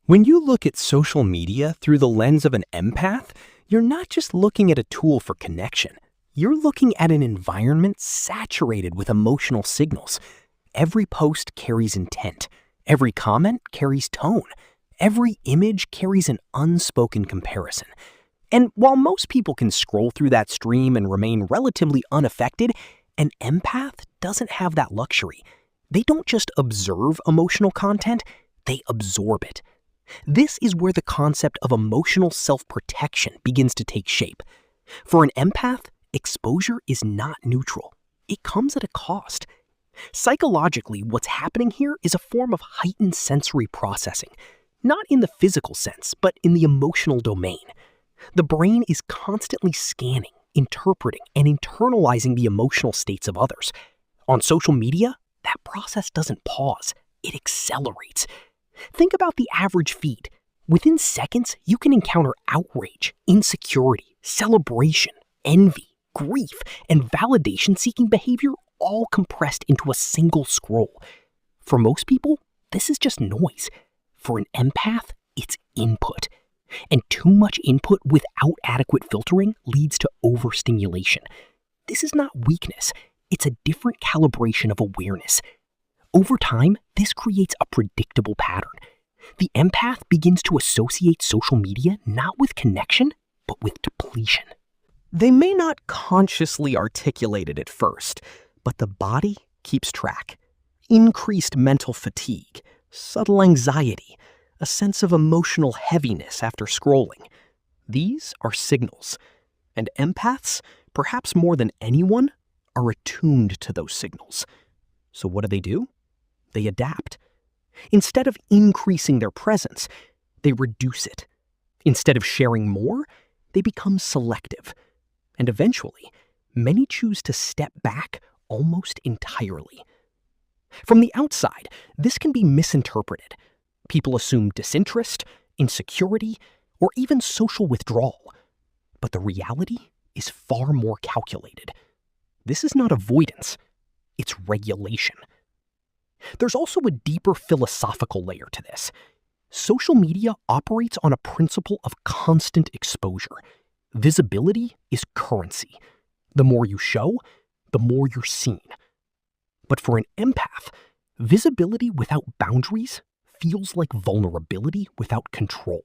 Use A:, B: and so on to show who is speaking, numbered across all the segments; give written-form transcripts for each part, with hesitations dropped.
A: When you look at social media through the lens of an empath, you're not just looking at a tool for connection. You're looking at an environment saturated with emotional signals. Every post carries intent. Every comment carries tone. Every image carries an unspoken comparison. And while most people can scroll through that stream and remain relatively unaffected, an empath doesn't have that luxury. They don't just observe emotional content, they absorb it. This is where the concept of emotional self-protection begins to take shape. For an empath, exposure is not neutral. It comes at a cost. Psychologically, what's happening here is a form of heightened sensory processing, not in the physical sense, but in the emotional domain. The brain is constantly scanning, interpreting, and internalizing the emotional states of others. On social media, that process doesn't pause, it accelerates. Think about the average feed. Within seconds, you can encounter outrage, insecurity, celebration, envy, grief, and validation-seeking behavior all compressed into a single scroll. For most people, this is just noise. For an empath, it's input. And too much input without adequate filtering leads to overstimulation. This is not weakness. It's a different calibration of awareness. Over time, this creates a predictable pattern. The empath begins to associate social media not with connection, but with depletion. They may not consciously articulate it at first, but the body keeps track. Increased mental fatigue, subtle anxiety, a sense of emotional heaviness after scrolling. These are signals, and empaths, perhaps more than anyone, are attuned to those signals. So what do? They adapt. Instead of increasing their presence, they reduce it. Instead of sharing more, they become selective. And eventually, many choose to step back almost entirely. From the outside, this can be misinterpreted. People assume disinterest, insecurity, or even social withdrawal. But the reality is far more calculated. This is not avoidance, it's regulation. There's also a deeper philosophical layer to this. Social media operates on a principle of constant exposure. Visibility is currency. The more you show, the more you're seen. But for an empath, visibility without boundaries feels like vulnerability without control.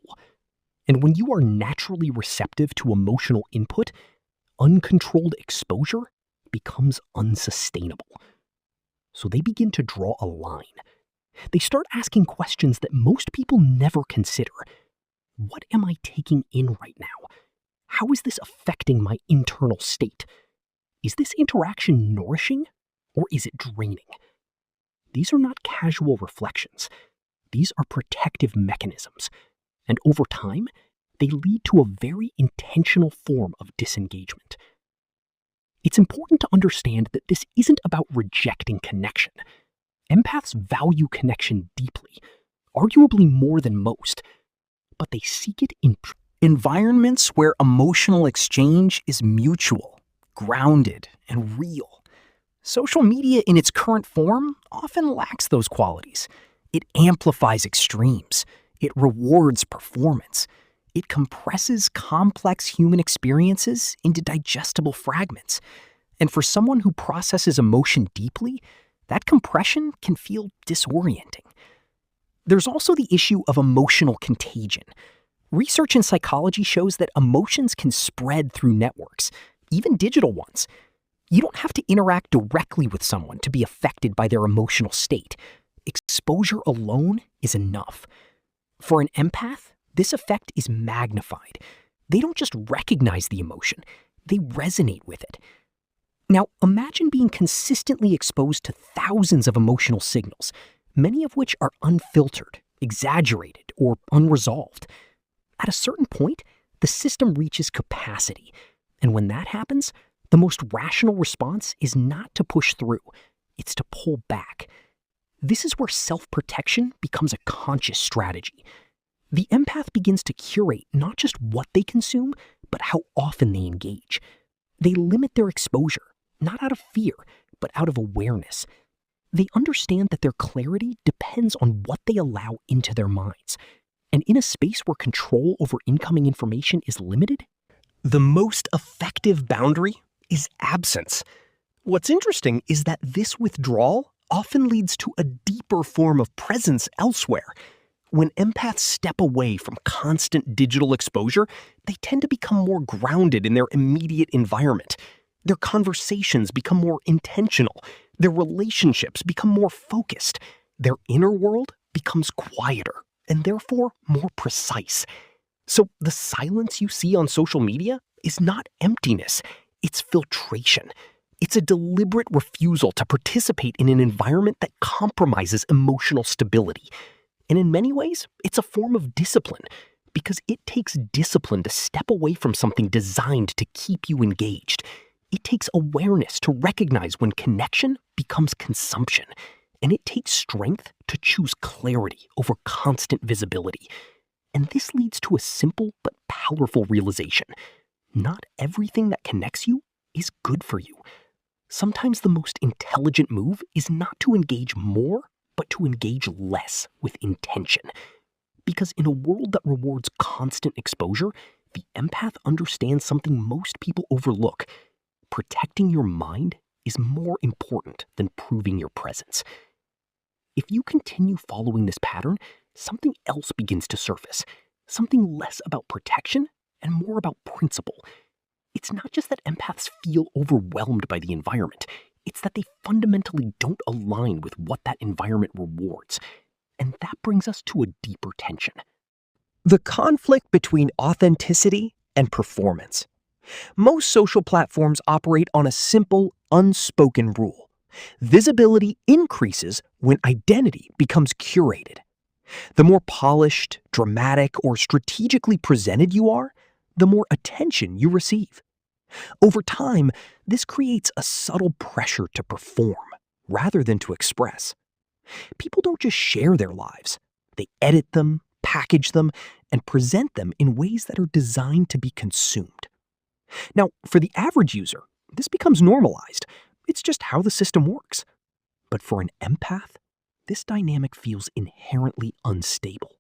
A: And when you are naturally receptive to emotional input, uncontrolled exposure becomes unsustainable. So they begin to draw a line. They start asking questions that most people never consider. What am I taking in right now? How is this affecting my internal state? Is this interaction nourishing or is it draining? These are not casual reflections. These are protective mechanisms. And over time, they lead to a very intentional form of disengagement. It's important to understand that this isn't about rejecting connection. Empaths value connection deeply, arguably more than most, but they seek it in
B: environments where emotional exchange is mutual, grounded, and real. Social media in its current form often lacks those qualities. It amplifies extremes. It rewards performance. It compresses complex human experiences into digestible fragments. And for someone who processes emotion deeply, that compression can feel disorienting. There's also the issue of emotional contagion. Research in psychology shows that emotions can spread through networks, even digital ones. You don't have to interact directly with someone to be affected by their emotional state. Exposure alone is enough. For an empath, this effect is magnified. They don't just recognize the emotion, they resonate with it. Now, imagine being consistently exposed to thousands of emotional signals, many of which are unfiltered, exaggerated, or unresolved. At a certain point, the system reaches capacity, and when that happens, the most rational response is not to push through, it's to pull back. This is where self-protection becomes a conscious strategy. The empath begins to curate not just what they consume, but how often they engage. They limit their exposure, not out of fear, but out of awareness. They understand that their clarity depends on what they allow into their minds. And And in a space where control over incoming information is limited,
A: The most effective boundary is absence. What's interesting is that this withdrawal often leads to a deeper form of presence elsewhere. When empaths step away from constant digital exposure, they tend to become more grounded in their immediate environment. Their conversations become more intentional. Their relationships become more focused. Their inner world becomes quieter and therefore more precise. So the silence you see on social media is not emptiness, it's filtration. It's a deliberate refusal to participate in an environment that compromises emotional stability. And in many ways, it's a form of discipline, because it takes discipline to step away from something designed to keep you engaged. It takes awareness to recognize when connection becomes consumption. And it takes strength to choose clarity over constant visibility. And this leads to a simple but powerful realization. Not everything that connects you is good for you. Sometimes the most intelligent move is not to engage more, but to engage less with intention. Because in a world that rewards constant exposure, the empath understands something most people overlook. Protecting your mind is more important than proving your presence. If you continue following this pattern, something else begins to surface. Something less about protection and more about principle. It's not just that empaths feel overwhelmed by the environment. It's that they fundamentally don't align with what that environment rewards. And that brings us to a deeper tension. The conflict between authenticity and performance. Most social platforms operate on a simple, unspoken rule. Visibility increases when identity becomes curated. The more polished, dramatic, or strategically presented you are, the more attention you receive. Over time, this creates a subtle pressure to perform rather than to express. People don't just share their lives. They edit them, package them, and present them in ways that are designed to be consumed. Now, for the average user, this becomes normalized. It's just how the system works. But for an empath, this dynamic feels inherently unstable.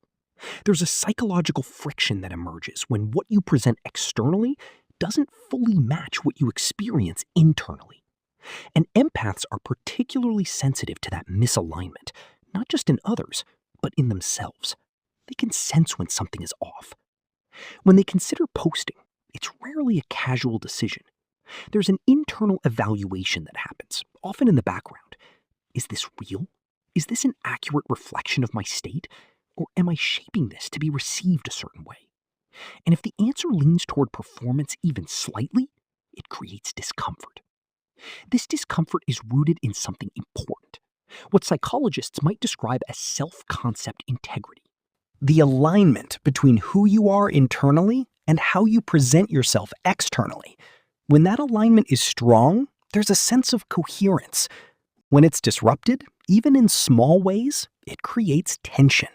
A: There's a psychological friction that emerges when what you present externally doesn't fully match what you experience internally. And empaths are particularly sensitive to that misalignment, not just in others, but in themselves. They can sense when something is off. When they consider posting, it's rarely a casual decision. There's an internal evaluation that happens, often in the background. Is this real? Is this an accurate reflection of my state? Or am I shaping this to be received a certain way? And if the answer leans toward performance even slightly, it creates discomfort. This discomfort is rooted in something important, what psychologists might describe as self-concept integrity. The alignment between who you are internally and how you present yourself externally. When that alignment is strong, there's a sense of coherence. When it's disrupted, even in small ways, it creates tension.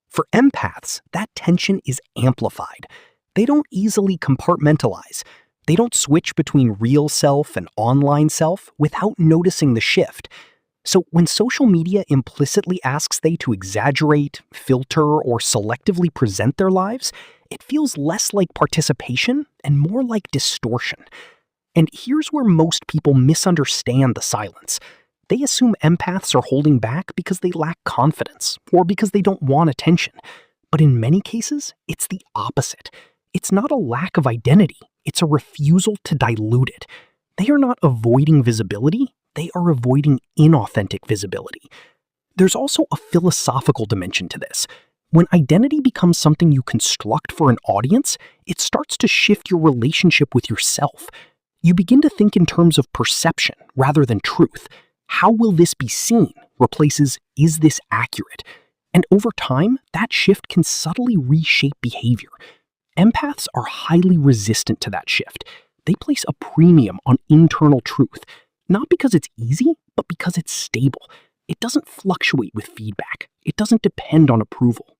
A: For empaths, that tension is amplified. They don't easily compartmentalize. They don't switch between real self and online self without noticing the shift. So when social media implicitly asks they to exaggerate, filter, or selectively present their lives, it feels less like participation and more like distortion. And here's where most people misunderstand the silence. They assume empaths are holding back because they lack confidence or because they don't want attention. But in many cases, it's the opposite. It's not a lack of identity. It's a refusal to dilute it. They are not avoiding visibility. They are avoiding inauthentic visibility. There's also a philosophical dimension to this. When identity becomes something you construct for an audience, it starts to shift your relationship with yourself. You begin to think in terms of perception rather than truth. How will this be seen replaces, is this accurate? And over time, that shift can subtly reshape behavior. Empaths are highly resistant to that shift. They place a premium on internal truth, not because it's easy, but because it's stable. It doesn't fluctuate with feedback. It doesn't depend on approval.